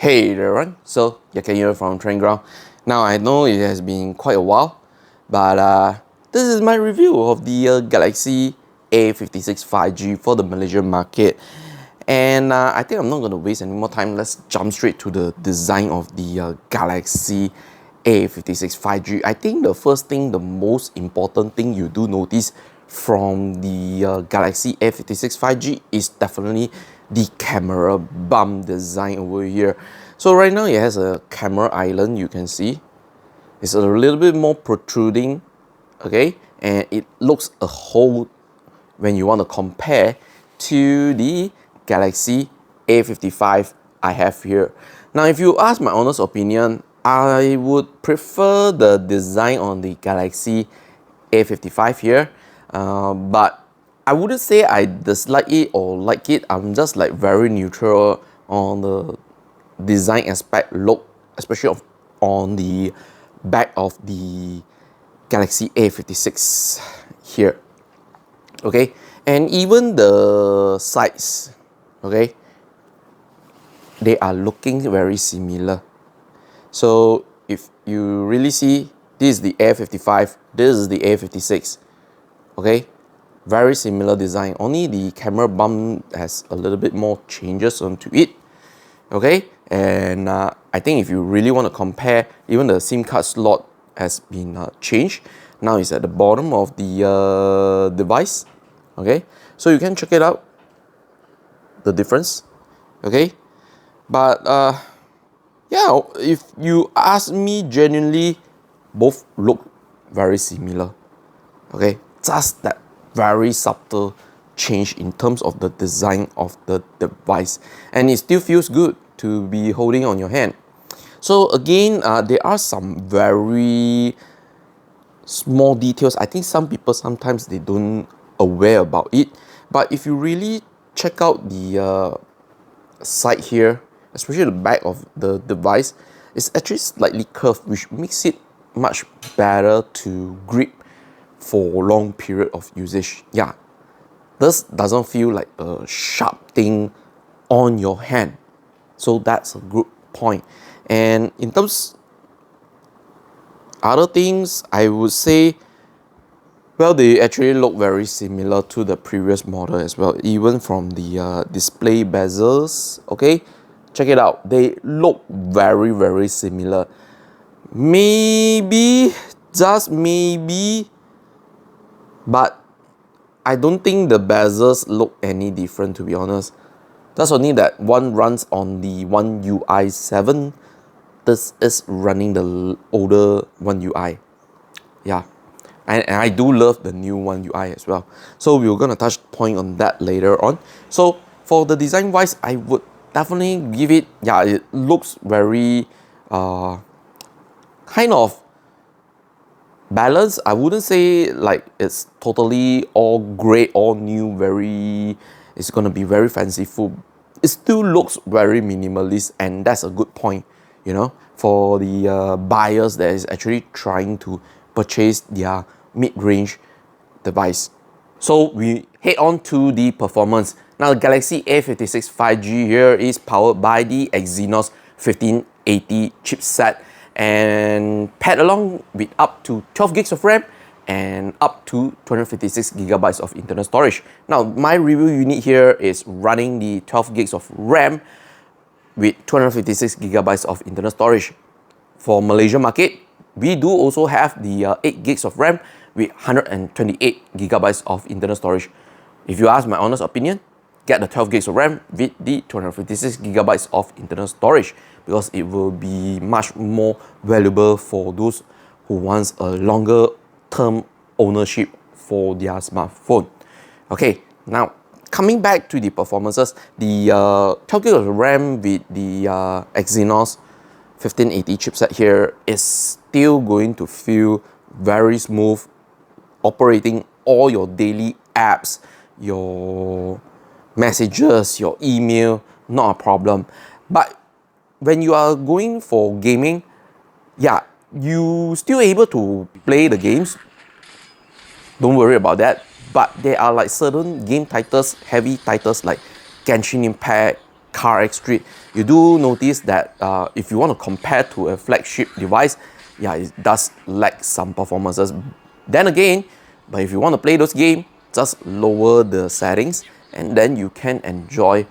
Hey there everyone, so Yat Kean here from Training Ground. Now I know it has been quite a while, but this is my review of the Galaxy A56 5G for the Malaysian market. And I think I'm not going to waste any more time. Let's jump straight to the design of the Galaxy A56 5G. I think the first thing, the most important thing you do notice from the Galaxy A56 5G is definitely the camera bump design over here. So right now it has a camera island, you can see. It's a little bit more protruding, okay? And it looks a whole when you want to compare to the Galaxy A55 I have here. Now, if you ask my honest opinion, I would prefer the design on the Galaxy A55 here, but I wouldn't say I dislike it or like it. I'm just like very neutral on the design aspect, look, especially on the back of the Galaxy A56 here. Okay, and even the sides, okay, they are looking very similar. So if you really see, this is the A55, this is the A56, okay, very similar design, only the camera bump has a little bit more changes onto it, okay. And I think if you really want to compare, even the SIM card slot has been changed. Now it's at the bottom of the device, okay, so you can check it out, the difference, okay. But yeah, if you ask me genuinely, both look very similar, okay, just that very subtle change in terms of the design of the device, and it still feels good to be holding on your hand. So again, there are some very small details. I think some people sometimes they don't aware about it, but if you really check out the side here, especially the back of the device, it's actually slightly curved, which makes it much better to grip for long period of usage. Yeah, this doesn't feel like a sharp thing on your hand, so that's a good point. And in terms other things, I would say, well, they actually look very similar to the previous model as well, even from the display bezels, okay, check it out, they look very similar. Maybe, just maybe, but I don't think the bezels look any different, to be honest. That's only that one runs on the One UI 7. This is running the older One UI. Yeah, and I do love the new One UI as well. So we're gonna touch point on that later on. So for the design wise, I would definitely give it, yeah, it looks very kind of balance. I wouldn't say like it's totally all great, all new, it's gonna be very fanciful. It still looks very minimalist, and that's a good point, you know, for the buyers that is actually trying to purchase their mid-range device. So we head on to the performance. Now the Galaxy A56 5G here is powered by the Exynos 1580 chipset, and paired along with up to 12 gigs of RAM and up to 256 gigabytes of internal storage. Now my review unit here is running the 12 gigs of RAM with 256 gigabytes of internal storage. For Malaysia market, we do also have the 8 gigs of RAM with 128 gigabytes of internal storage. If you ask my honest opinion, get the 12 gigs of RAM with the 256 gigabytes of internal storage, because it will be much more valuable for those who wants a longer term ownership for their smartphone. Okay, now coming back to the performances, the 12 gigs of RAM with the Exynos 1580 chipset here is still going to feel very smooth, operating all your daily apps, your messages, your email, not a problem. But when you are going for gaming, yeah, you still able to play the games, don't worry about that. But there are like certain game titles, heavy titles like Genshin Impact, CarX Street, you do notice that if you want to compare to a flagship device, yeah, it does lack some performances. Then again, but if you want to play those games, just lower the settings and then you can enjoy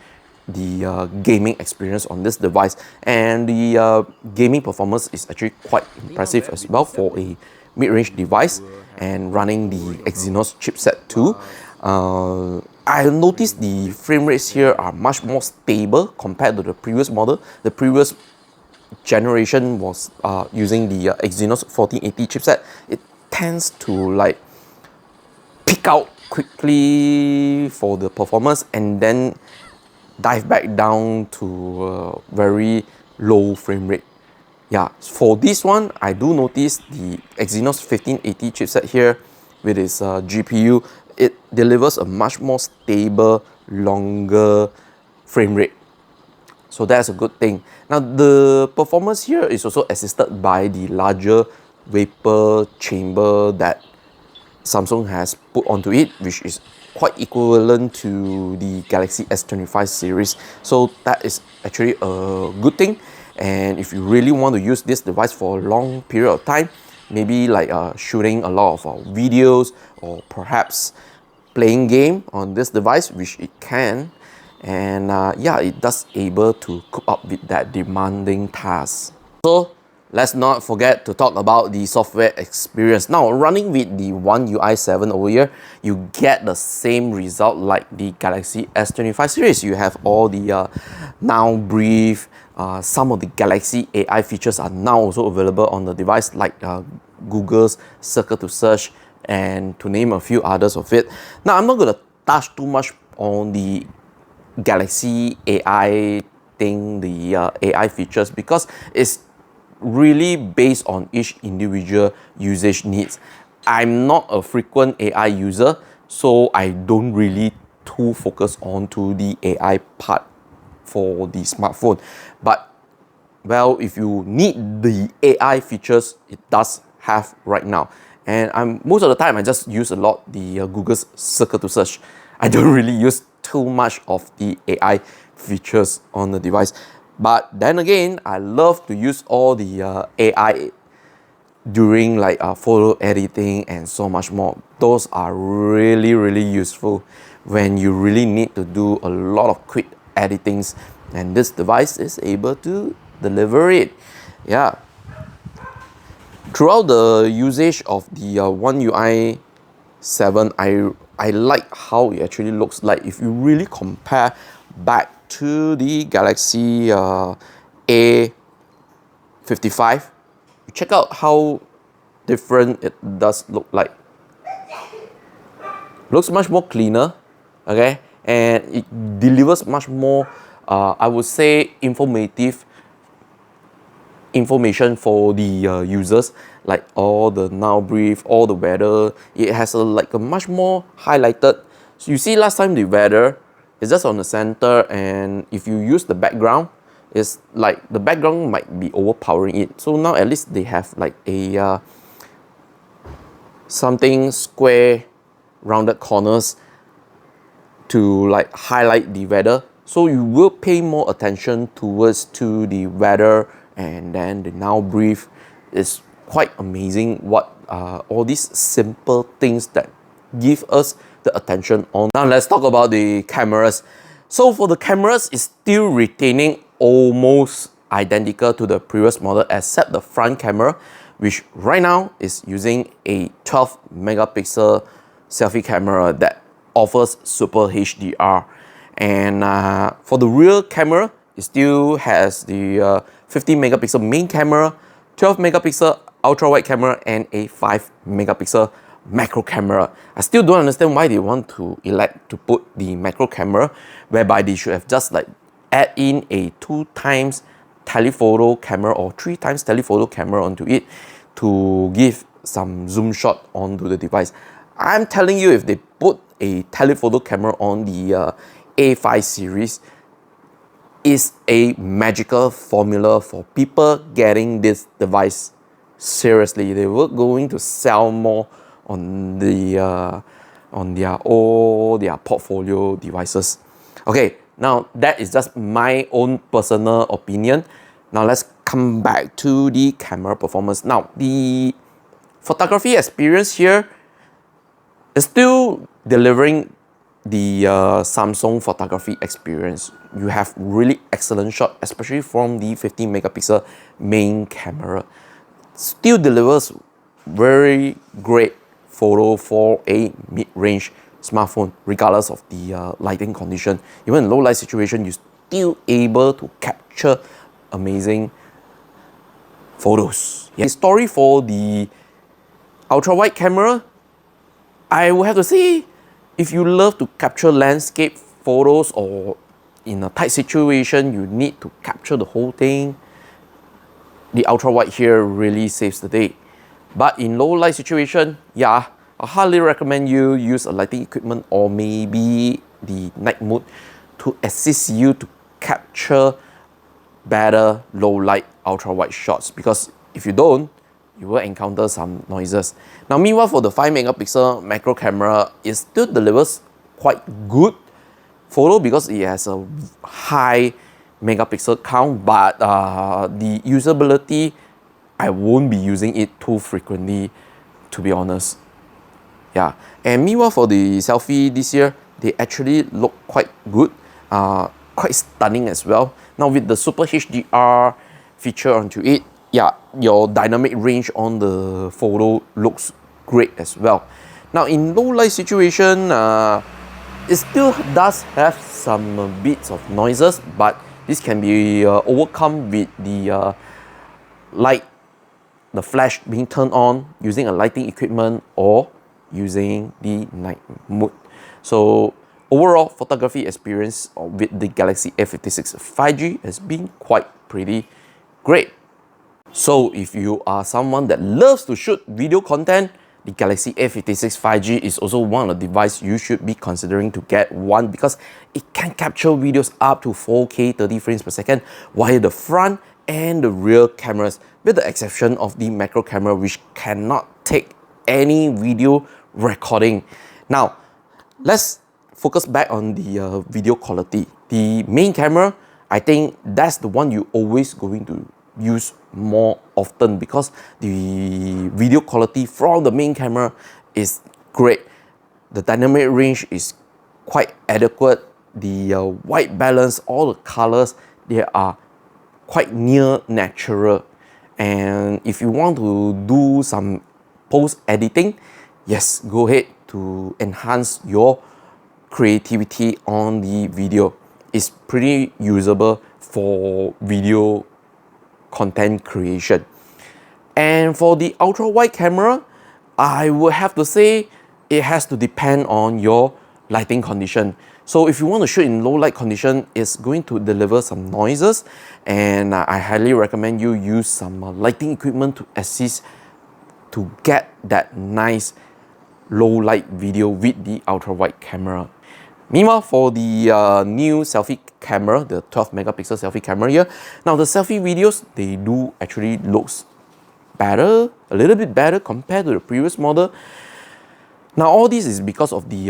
the gaming experience on this device. And the gaming performance is actually quite impressive as well for a mid-range device and running the Exynos chipset too. I noticed the frame rates here are much more stable compared to the previous model. The previous generation was using the Exynos 1480 chipset. It tends to like peak out quickly for the performance and then dive back down to very low frame rate. Yeah, for this one, I do notice the Exynos 1580 chipset here with its GPU, it delivers a much more stable, longer frame rate. So that's a good thing. Now the performance here is also assisted by the larger vapor chamber that Samsung has put onto it, which is quite equivalent to the Galaxy S25 series. So that is actually a good thing. And if you really want to use this device for a long period of time, maybe like shooting a lot of videos or perhaps playing game on this device, which it can, and yeah, it does able to cope up with that demanding task. So let's not forget to talk about the software experience. Now, running with the One UI 7 over here, you get the same result like the Galaxy S25 series. You have all the Now Breathe, some of the Galaxy AI features are now also available on the device, like Google's Circle to Search, and to name a few others of it. Now, I'm not going to touch too much on the Galaxy AI thing, the AI features, because it's really based on each individual usage needs. I'm not a frequent AI user, so I don't really too focus on to the AI part for the smartphone. But well, if you need the AI features, it does have right now. And most of the time I just use a lot the Google's Circle to Search. I don't really use too much of the AI features on the device. But then again, I love to use all the AI during like photo editing and so much more. Those are really useful when you really need to do a lot of quick editings, and this device is able to deliver it. Yeah. Throughout the usage of the One UI 7, I like how it actually looks like. If you really compare back to the Galaxy A55, you check out how different it does look like. Looks much more cleaner, okay, and it delivers much more I would say information for the users, like all the Now Breathe, all the weather. It has like a much more highlighted. So you see last time the weather is just on the center, and if you use the background, it's like the background might be overpowering it. So now at least they have like a something square rounded corners to like highlight the weather. So you will pay more attention towards to the weather, and then the Now Breathe is quite amazing what all these simple things that give us the attention on. Now let's talk about the cameras. So for the cameras, it's still retaining almost identical to the previous model except the front camera, which right now is using a 12 megapixel selfie camera that offers super HDR. And for the rear camera, it still has the 50 megapixel main camera, 12 megapixel ultra wide camera, and a 5 megapixel macro camera. I still don't understand why they want to elect to put the macro camera, whereby they should have just like add in a 2 times telephoto camera or 3 times telephoto camera onto it to give some zoom shot onto the device. I'm telling you, if they put a telephoto camera on the A5 series, is a magical formula for people getting this device seriously. They were going to sell more on the on their portfolio devices. Okay, Now that is just my own personal opinion. Now let's come back to the camera performance. Now the photography experience here is still delivering the Samsung photography experience. You have really excellent shot, especially from the 15 megapixel main camera. Still delivers very great photo for a mid-range smartphone, regardless of the lighting condition. Even in low light situation, you're still able to capture amazing photos. Yeah. The story for the ultra wide camera, I would have to say, if you love to capture landscape photos or in a tight situation, you need to capture the whole thing, the ultra wide here really saves the day. But in low light situation, yeah, I highly recommend you use a lighting equipment or maybe the night mode to assist you to capture better low light ultra wide shots, because if you don't, you will encounter some noises. Now meanwhile, for the 5 megapixel macro camera, it still delivers quite good photo because it has a high megapixel count, but the usability, I won't be using it too frequently, to be honest. Yeah, and meanwhile for the selfie this year, they actually look quite good, quite stunning as well. Now with the Super HDR feature onto it, yeah, your dynamic range on the photo looks great as well. Now in low light situation, it still does have some bits of noises, but this can be overcome with the light, the flash being turned on using a lighting equipment or using the night mode. So overall photography experience with the Galaxy A56 5G has been quite pretty great. So if you are someone that loves to shoot video content, the Galaxy A56 5G is also one of the devices you should be considering to get one, because it can capture videos up to 4K 30 frames per second via the front and the rear cameras, with the exception of the macro camera, which cannot take any video recording. Now let's focus back on the video quality. The main camera, I think that's the one you always going to use more often, because the video quality from the main camera is great. The dynamic range is quite adequate. The white balance, all the colors, they are quite near natural. And if you want to do some post editing, yes, go ahead to enhance your creativity on the video. It's pretty usable for video content creation. And for the ultra wide camera, I would have to say it has to depend on your lighting condition. So if you want to shoot in low light condition, it's going to deliver some noises, and I highly recommend you use some lighting equipment to assist to get that nice low light video with the ultra wide camera. Meanwhile, for the new selfie camera, the 12 megapixel selfie camera here, now the selfie videos, they do actually looks better, a little bit better compared to the previous model. Now all this is because of the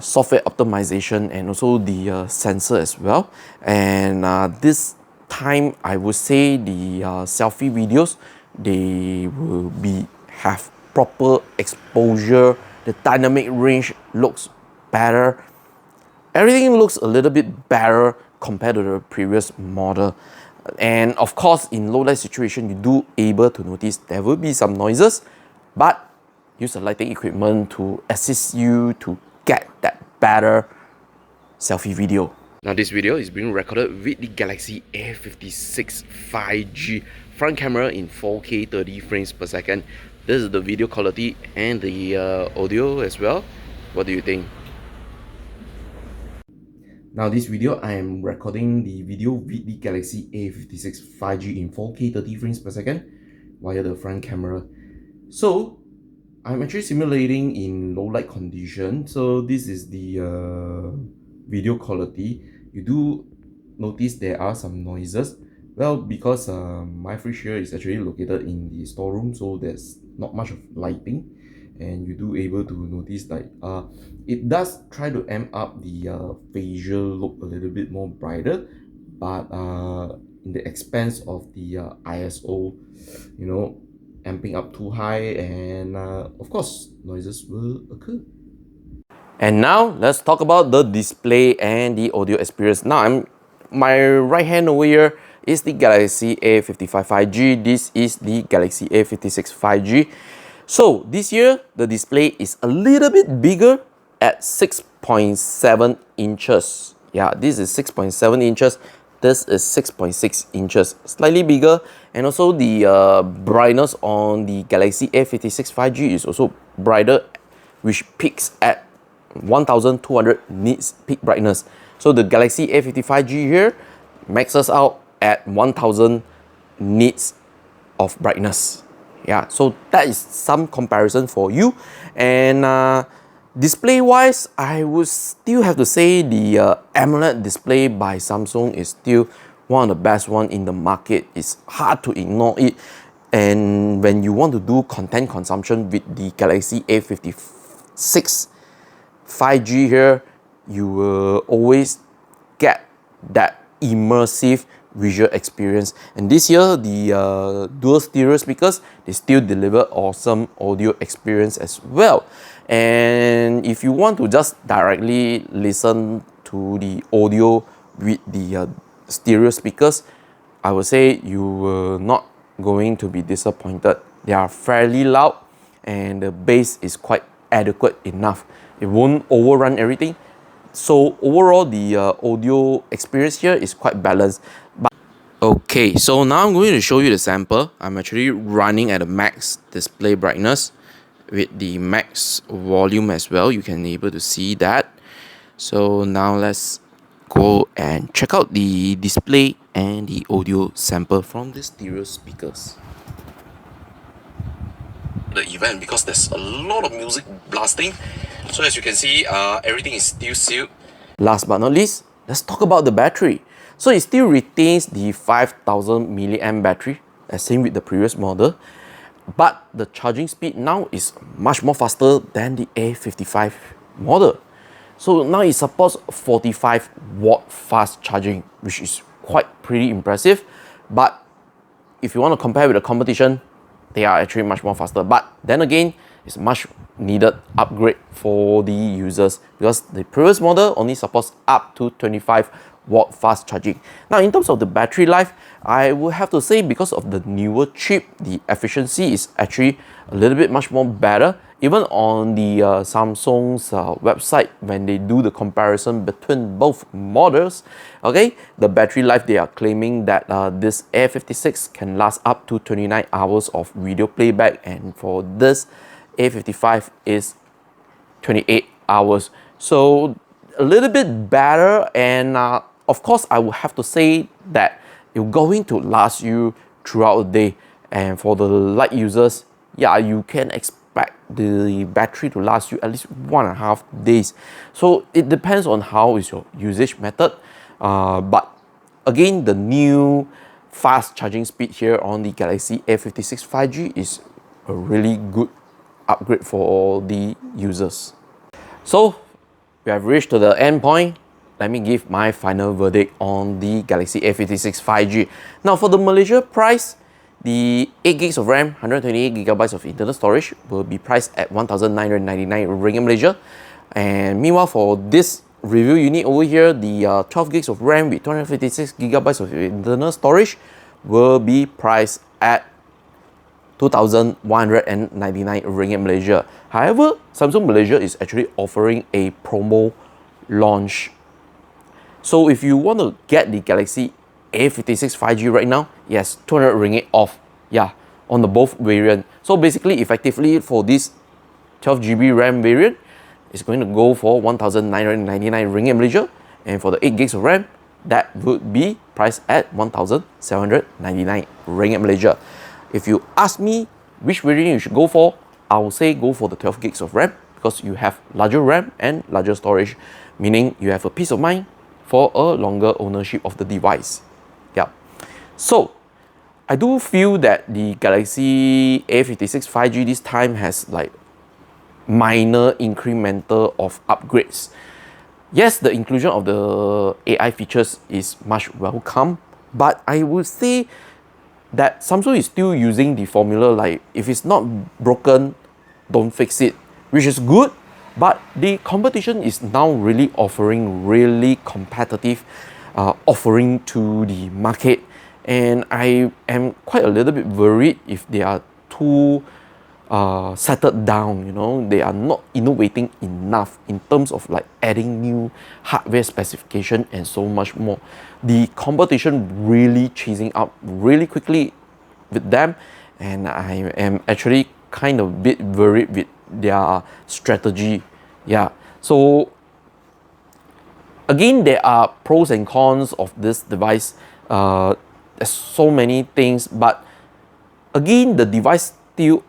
software optimization and also the sensor as well. And this time, I would say the selfie videos, they will have proper exposure, the dynamic range looks better. Everything looks a little bit better compared to the previous model. And of course, in low light situation, you do able to notice there will be some noises, but use the lighting equipment to assist you to get that better selfie video. Now this video is being recorded with the Galaxy A56 5G front camera in 4K 30 frames per second. This is the video quality and the audio as well. What do you think? Now this video, I am recording the video with the Galaxy A56 5G in 4K 30 frames per second via the front camera. So I'm actually simulating in low light condition. So this is the video quality. You do notice there are some noises. Well, because my fridge here is actually located in the storeroom, so there's not much of lighting. and you do able to notice like it does try to amp up the facial look a little bit more brighter, but in the expense of the ISO, you know, amping up too high, and of course noises will occur. And now let's talk about the display and the audio experience. Now my right hand over here is the Galaxy A55 5G. This is the Galaxy A56 5G. So this year the display is a little bit bigger at 6.7 inches. Yeah, this is 6.7 inches. This is 6.6 inches, slightly bigger. And also the brightness on the Galaxy A56 5G is also brighter, which peaks at 1200 nits peak brightness. So the Galaxy A55G here maxes out at 1000 nits of brightness. Yeah, so that is some comparison for you. And display wise, I would still have to say the AMOLED display by Samsung is still one of the best one in the market. It's hard to ignore it. And when you want to do content consumption with the Galaxy A56 5G here, you will always get that immersive visual experience. And this year, the dual stereo speakers, they still deliver awesome audio experience as well. And if you want to just directly listen to the audio with the stereo speakers, I would say you will not going to be disappointed. They are fairly loud and the bass is quite adequate enough. It won't overrun everything. So overall, the audio experience here is quite balanced. Okay, so now I'm going to show you the sample. I'm actually running at a max display brightness with the max volume as well. You can be able to see that. So now let's go and check out the display and the audio sample from the stereo speakers. The event, because there's a lot of music blasting, so as you can see, everything is still sealed. Last but not least, let's talk about the battery. So it still retains the 5000 milliamp battery, as same with the previous model, but the charging speed now is much more faster than the A55 model. So now it supports 45 watt fast charging, which is quite pretty impressive. But if you want to compare with the competition, they are actually much more faster. But then again, it's much needed upgrade for the users because the previous model only supports up to 25 watt fast charging. Now in terms of the battery life, I would have to say because of the newer chip, the efficiency is actually a little bit much more better. Even on the Samsung's website, when they do the comparison between both models, okay, the battery life, they are claiming that this A56 can last up to 29 hours of video playback, and for this A55 is 28 hours. So a little bit better, and of course I would have to say that it's going to last you throughout the day. And for the light users, yeah, you can expect the battery to last you at least 1.5 days. So it depends on how is your usage method. But again, the new fast charging speed here on the Galaxy A56 5G is a really good upgrade for the users. So we have reached to the end point. Let me give my final verdict on the Galaxy A56 5G. Now for the Malaysia price, the 8 gigs of RAM, 128 gigabytes of internal storage will be priced at 1999 ringgit Malaysia. And meanwhile, for this review unit over here, the 12 gigs of RAM with 256 gigabytes of internal storage will be priced at 2199 ringgit Malaysia. However, Samsung Malaysia is actually offering a promo launch. So if you want to get the Galaxy A56 5G right now, yes, 200 ringgit off, yeah, on the both variant. So basically, effectively for this 12GB RAM variant, it's going to go for 1999 ringgit Malaysia, and for the 8 gigs of RAM, that would be priced at 1799 ringgit Malaysia. If you ask me which variant you should go for, I will say go for the 12 gigs of RAM because you have larger RAM and larger storage, meaning you have a peace of mind for a longer ownership of the device. Yeah. So I do feel that the Galaxy A56 5G this time has like minor incremental of upgrades. Yes, the inclusion of the AI features is much welcome, but I would say that Samsung is still using the formula like, if it's not broken, don't fix it, which is good, but the competition is now really offering really competitive offering to the market, and I am quite a little bit worried if they are too settled down, you know, they are not innovating enough in terms of like adding new hardware specification and so much more. The competition really chasing up really quickly with them, and I am actually kind of a bit worried with their strategy. Yeah, so again, there are pros and cons of this device. There's so many things, but again, the device still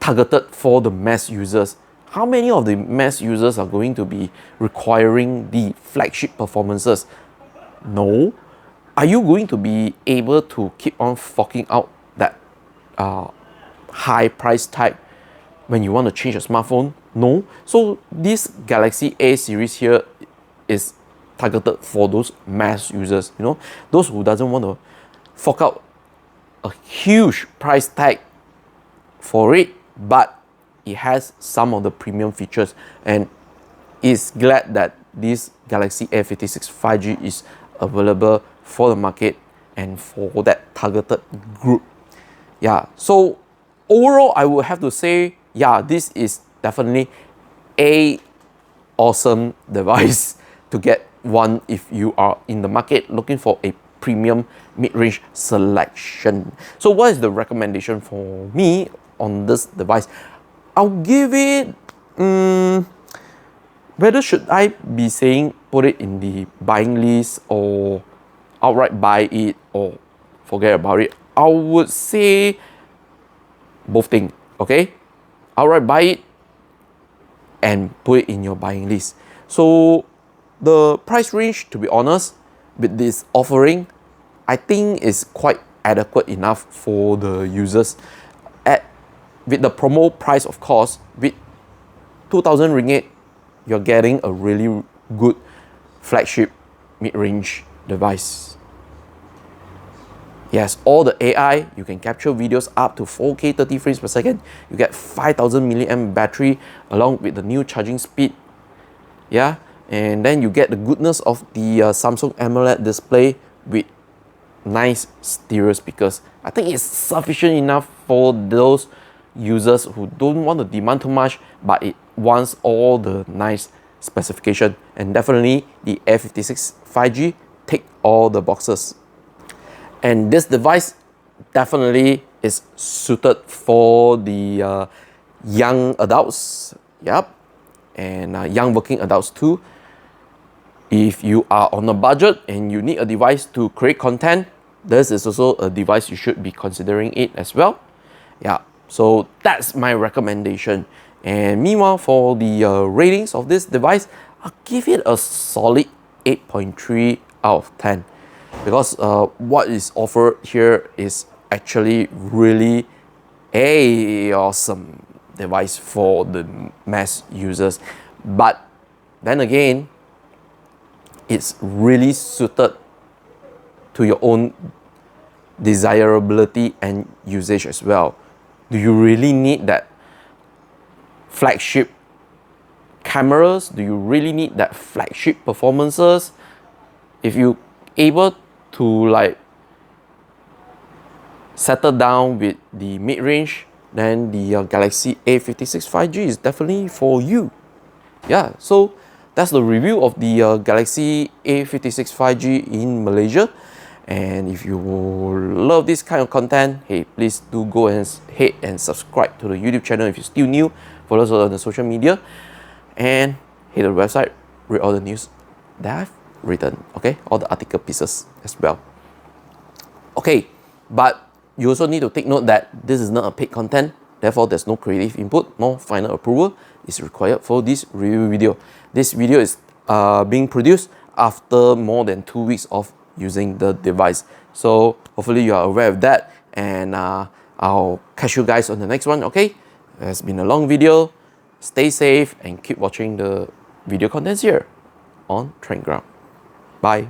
targeted for the mass users. How many of the mass users are going to be requiring the flagship performances? No. Are you going to be able to keep on forking out that high price tag when you want to change a smartphone? No. So this Galaxy A series here is targeted for those mass users, you know, those who doesn't want to fork out a huge price tag for it, but it has some of the premium features, and is glad that this Galaxy A56 5G is available for the market and for that targeted group. Yeah, so overall I would have to say, yeah, this is definitely a awesome device to get one if you are in the market looking for a premium mid-range selection. So what is the recommendation for me on this device? I'll give it, whether should I be saying put it in the buying list or outright buy it or forget about it, I would say both things, okay? Outright buy it and put it in your buying list. So the price range, to be honest, with this offering, I think is quite adequate enough for the users. With the promo price, of course, with 2,000 ringgit, you're getting a really good flagship mid-range device. Yes, all the AI, you can capture videos up to 4K 30 frames per second. You get 5,000 milliamp battery along with the new charging speed. Yeah, and then you get the goodness of the Samsung AMOLED display with nice stereo speakers. I think it's sufficient enough for those users who don't want to demand too much, but it wants all the nice specification. And definitely the A56 5G tick all the boxes. And this device definitely is suited for the young adults, yep, and young working adults too. If you are on a budget and you need a device to create content, this is also a device you should be considering it as well. Yeah, so that's my recommendation. And meanwhile, for the ratings of this device, I'll give it a solid 8.3 out of 10. Because what is offered here is actually really a awesome device for the mass users. But then again, it's really suited to your own desirability and usage as well. Do you really need that flagship cameras? Do you really need that flagship performances? If you able to like settle down with the mid-range, then the Galaxy A56 5G is definitely for you. Yeah, so that's the review of the Galaxy A56 5G in Malaysia. And if you love this kind of content, hey, please do go ahead and subscribe to the YouTube channel if you're still new. Follow us on the social media and hit the website, read all the news that I've written, okay, all the article pieces as well. Okay, but you also need to take note that this is not a paid content, therefore there's no creative input, no final approval is required for this review video. This video is being produced after more than 2 weeks of using the device, so hopefully you are aware of that, and I'll catch you guys on the next one. Okay, it's been a long video. Stay safe and keep watching the video contents here on Trend Ground. Bye.